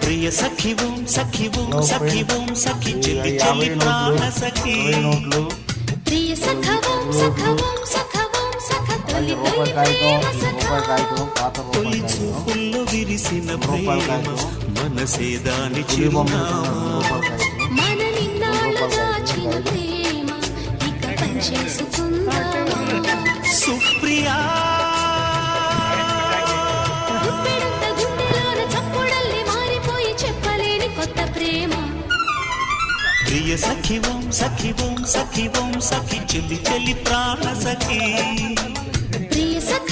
ప్రియ సఖి ఓం సఖి ఓం సఖి ఓం సఖి చెల్లి చెల్లి ప్రాణ సఖి ప్రియ సఖ ఓం సఖ ఓం సఖ ఓం సఖ తొలి తొలి చూపుల్లో విరిసిన ప్రేమ మనసే దాని చిరునామా మన నిన్నాళ్ళగా చిన్న ప్రేమ ఇక పంచేసుకుందామా సుప్రియా ప్రియ సఖి ఓం సఖి ఓం సఖి ఓం సఖి చెల్లి చెల్లి ప్రాణ సఖి ప్రియ సఖ